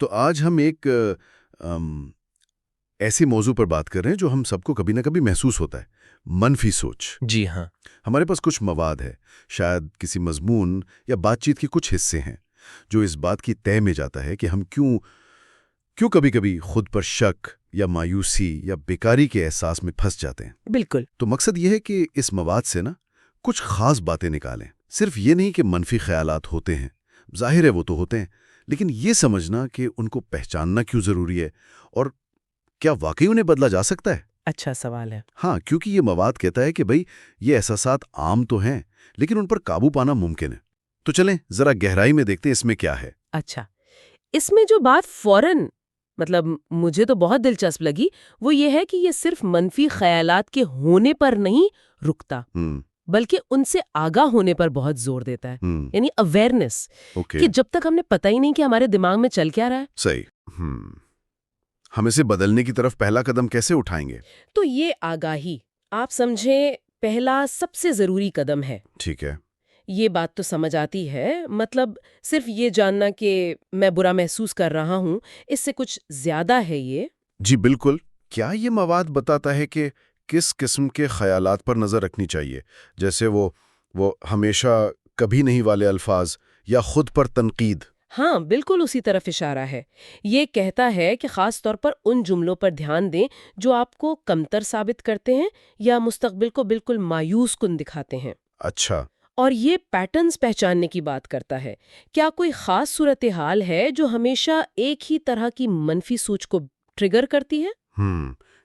تو آج ہم ایک ایسے موضوع پر بات کر رہے ہیں جو ہم سب کو کبھی نہ کبھی محسوس ہوتا ہے، منفی سوچ۔ جی ہاں۔ ہمارے پاس کچھ مواد ہے، شاید کسی مضمون یا بات چیت کے کچھ حصے ہیں جو اس بات کی طے میں جاتا ہے کہ ہم کیوں کبھی کبھی خود پر شک یا مایوسی یا بیکاری کے احساس میں پھنس جاتے ہیں۔ بالکل۔ تو مقصد یہ ہے کہ اس مواد سے کچھ خاص باتیں نکالیں۔ صرف یہ نہیں کہ منفی خیالات ہوتے ہیں، ظاہر ہے وہ تو ہوتے ہیں، لیکن یہ سمجھنا کہ ان کو پہچاننا کیوں ضروری ہے اور کیا واقعی انہیں بدلا جا سکتا ہے۔ اچھا سوال ہے۔ ہاں، کیونکہ یہ مواد کہتا ہے کہ بھئی یہ احساسات عام تو ہیں لیکن ان پر قابو پانا ممکن ہے۔ تو چلیں ذرا گہرائی میں دیکھتے ہیں اس میں کیا ہے۔ اچھا، اس میں جو بات فوراً مجھے تو بہت دلچسپ لگی وہ یہ ہے کہ یہ صرف منفی خیالات کے ہونے پر نہیں رکتا، بلکہ ان سے آگاہ ہونے پر بہت زور دیتا ہے، یعنی اویئرنیس، کہ جب تک ہم نے پتہ ہی نہیں کہ ہمارے دماغ میں چل کیا رہا ہے۔ صحیح۔ ہم اسے بدلنے کی طرف پہلا قدم کیسے اٹھائیں گے؟ تو یہ آگاہی آپ سمجھیں پہلا سب سے ضروری قدم ہے۔ ٹھیک ہے۔ یہ بات تو سمجھ آتی ہے، صرف یہ جاننا کہ میں برا محسوس کر رہا ہوں، اس سے کچھ زیادہ ہے یہ۔ جی بالکل۔ کیا یہ مواد بتاتا ہے کہ کس قسم کے خیالات پر نظر رکھنی چاہیے، جیسے وہ ہمیشہ کبھی نہیں والے الفاظ یا خود پر تنقید؟ ہاں، بالکل اسی طرف اشارہ ہے۔ یہ کہتا ہے کہ خاص طور پر ان جملوں پر دھیان دیں جو آپ کو کمتر ثابت کرتے ہیں یا مستقبل کو بالکل مایوس کن دکھاتے ہیں۔ اچھا۔ اور یہ پیٹرنز پہچاننے کی بات کرتا ہے۔ کیا کوئی خاص صورتحال ہے جو ہمیشہ ایک ہی طرح کی منفی سوچ کو ٹریگر کرتی ہے؟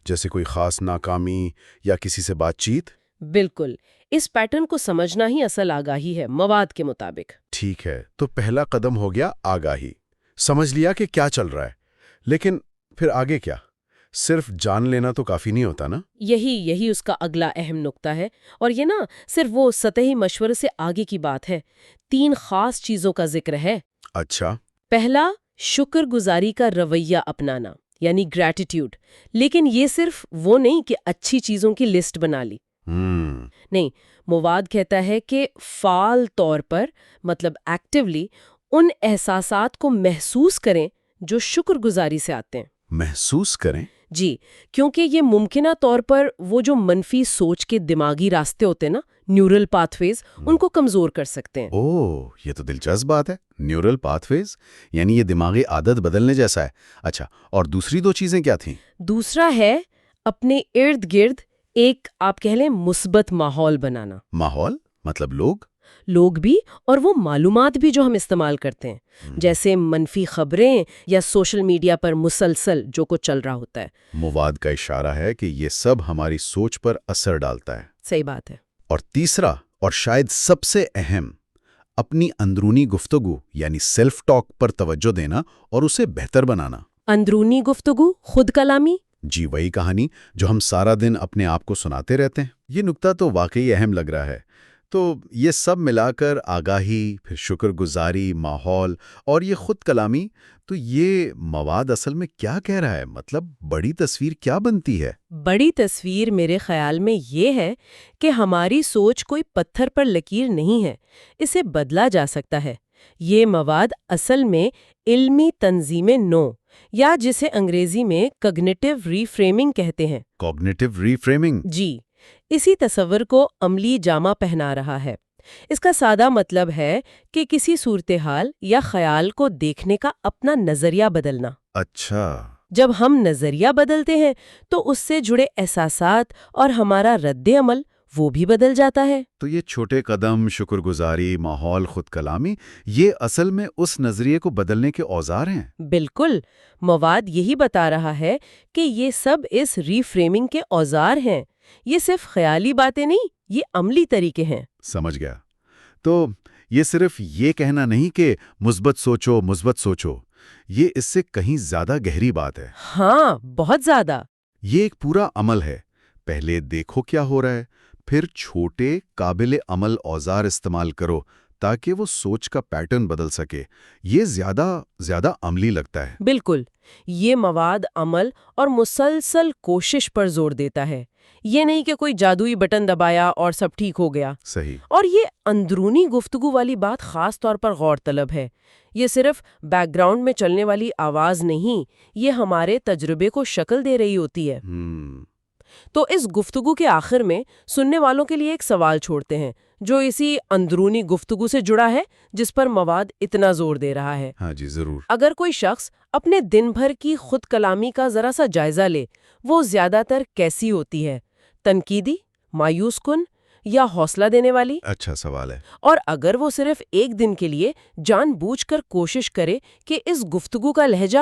جیسے کوئی خاص ناکامی یا کسی سے بات چیت؟ بالکل۔ اس پیٹرن کو سمجھنا ہی اصل آگاہی ہے مواد کے مطابق۔ ٹھیک ہے، تو پہلا قدم ہو گیا آگاہی، سمجھ لیا کہ کیا چل رہا ہے، لیکن پھر آگے کیا؟ صرف جان لینا تو کافی نہیں ہوتا نا؟ یہی اس کا اگلا اہم نقطہ ہے، اور یہ صرف وہ سطحی مشورے سے آگے کی بات ہے۔ 3 خاص چیزوں کا ذکر ہے۔ اچھا۔ پہلا، شکر گزاری کا رویہ اپنانا، یعنی گریٹیٹیوڈ۔ لیکن یہ صرف وہ نہیں کہ اچھی چیزوں کی لسٹ بنا لی، نہیں، مواد کہتا ہے کہ فعال طور پر ایکٹیولی ان احساسات کو محسوس کریں جو شکر گزاری سے آتے ہیں۔ محسوس کریں؟ جی، کیونکہ یہ ممکنہ طور پر وہ جو منفی سوچ کے دماغی راستے ہوتے ہیں نا، نیورل پاتھ ویز، ان کو کمزور کر سکتے ہیں۔ یہ تو دلچسپ بات ہے۔ نیورل پاتھ ویز یعنی یہ دماغی عادت بدلنے جیسا ہے۔ اچھا، اور دوسری 2 چیزیں کیا تھیں؟ دوسرا ہے اپنے ارد گرد ایک آپ کہہ لیں مثبت ماحول بنانا۔ ماحول مطلب لوگ بھی، اور وہ معلومات بھی جو ہم استعمال کرتے ہیں، جیسے منفی خبریں یا سوشل میڈیا پر مسلسل جو کچھ چل رہا ہوتا ہے۔ مواد کا اشارہ ہے کہ یہ سب ہماری سوچ پر اثر ڈالتا ہے۔ صحیح بات ہے۔ اور تیسرا اور شاید سب سے اہم، اپنی اندرونی گفتگو یعنی سیلف ٹاک پر توجہ دینا اور اسے بہتر بنانا۔ اندرونی گفتگو، خود کلامی؟ جی، وہی کہانی جو ہم سارا دن اپنے آپ کو سناتے رہتے ہیں۔ یہ نکتہ تو واقعی اہم لگ رہا ہے۔ تو یہ سب ملا کر آگاہی، پھر شکر گزاری، ماحول اور یہ خود کلامی، تو یہ مواد اصل میں کیا کہہ رہا ہے؟ بڑی تصویر کیا بنتی ہے؟ بڑی تصویر میرے خیال میں یہ ہے کہ ہماری سوچ کوئی پتھر پر لکیر نہیں ہے، اسے بدلا جا سکتا ہے۔ یہ مواد اصل میں علمی تنظیم نو، یا جسے انگریزی میں کوگنیٹو ری فریمنگ کہتے ہیں۔ کوگنیٹو ری فریمنگ؟ جی، اسی تصور کو عملی جامہ پہنا رہا ہے۔ اس کا سادہ مطلب ہے کہ کسی صورتحال یا خیال کو دیکھنے کا اپنا نظریہ بدلنا۔ اچھا۔ جب ہم نظریہ بدلتے ہیں تو اس سے جڑے احساسات اور ہمارا رد عمل وہ بھی بدل جاتا ہے۔ تو یہ چھوٹے قدم، شکر گزاری، ماحول، خود کلامی، یہ اصل میں اس نظریے کو بدلنے کے اوزار ہیں۔ بالکل، مواد یہی بتا رہا ہے کہ یہ سب اس ری فریمنگ کے اوزار ہیں۔ یہ صرف خیالی باتیں نہیں، یہ عملی طریقے ہیں۔ سمجھ گیا۔ تو یہ صرف یہ کہنا نہیں کہ مثبت سوچو، یہ اس سے کہیں زیادہ گہری بات ہے۔ ہاں، بہت زیادہ۔ یہ ایک پورا عمل ہے۔ پہلے دیکھو کیا ہو رہا ہے، پھر چھوٹے قابل عمل اوزار استعمال کرو تاکہ وہ سوچ کا پیٹرن بدل سکے۔ یہ زیادہ عملی لگتا ہے۔ بالکل، یہ مواد عمل اور مسلسل کوشش پر زور دیتا ہے، یہ نہیں کہ کوئی جادوئی بٹن دبایا اور سب ٹھیک ہو گیا۔ صحیح۔ اور یہ اندرونی گفتگو والی بات خاص طور پر غور طلب ہے۔ یہ صرف بیک گراؤنڈ میں چلنے والی آواز نہیں، یہ ہمارے تجربے کو شکل دے رہی ہوتی ہے۔ تو اس گفتگو کے آخر میں سننے والوں کے لیے ایک سوال چھوڑتے ہیں جو اسی اندرونی گفتگو سے جڑا ہے جس پر مواد اتنا زور دے رہا ہے۔ ہاں جی، ضرور۔ اگر کوئی شخص اپنے دن بھر کی خود کلامی کا ذرا سا جائزہ لے، وہ زیادہ تر کیسی ہوتی ہے؟ تنقیدی، مایوس کن یا حوصلہ دینے والی؟ اچھا سوال ہے۔ اور اگر وہ صرف ایک دن کے لیے جان بوجھ کر کوشش کرے کہ اس گفتگو کا لہجہ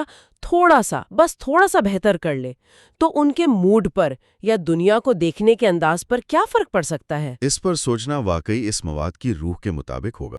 بس تھوڑا سا بہتر کر لے، تو ان کے موڈ پر یا دنیا کو دیکھنے کے انداز پر کیا فرق پڑ سکتا ہے؟ اس پر سوچنا واقعی اس مواد کی روح کے مطابق ہوگا۔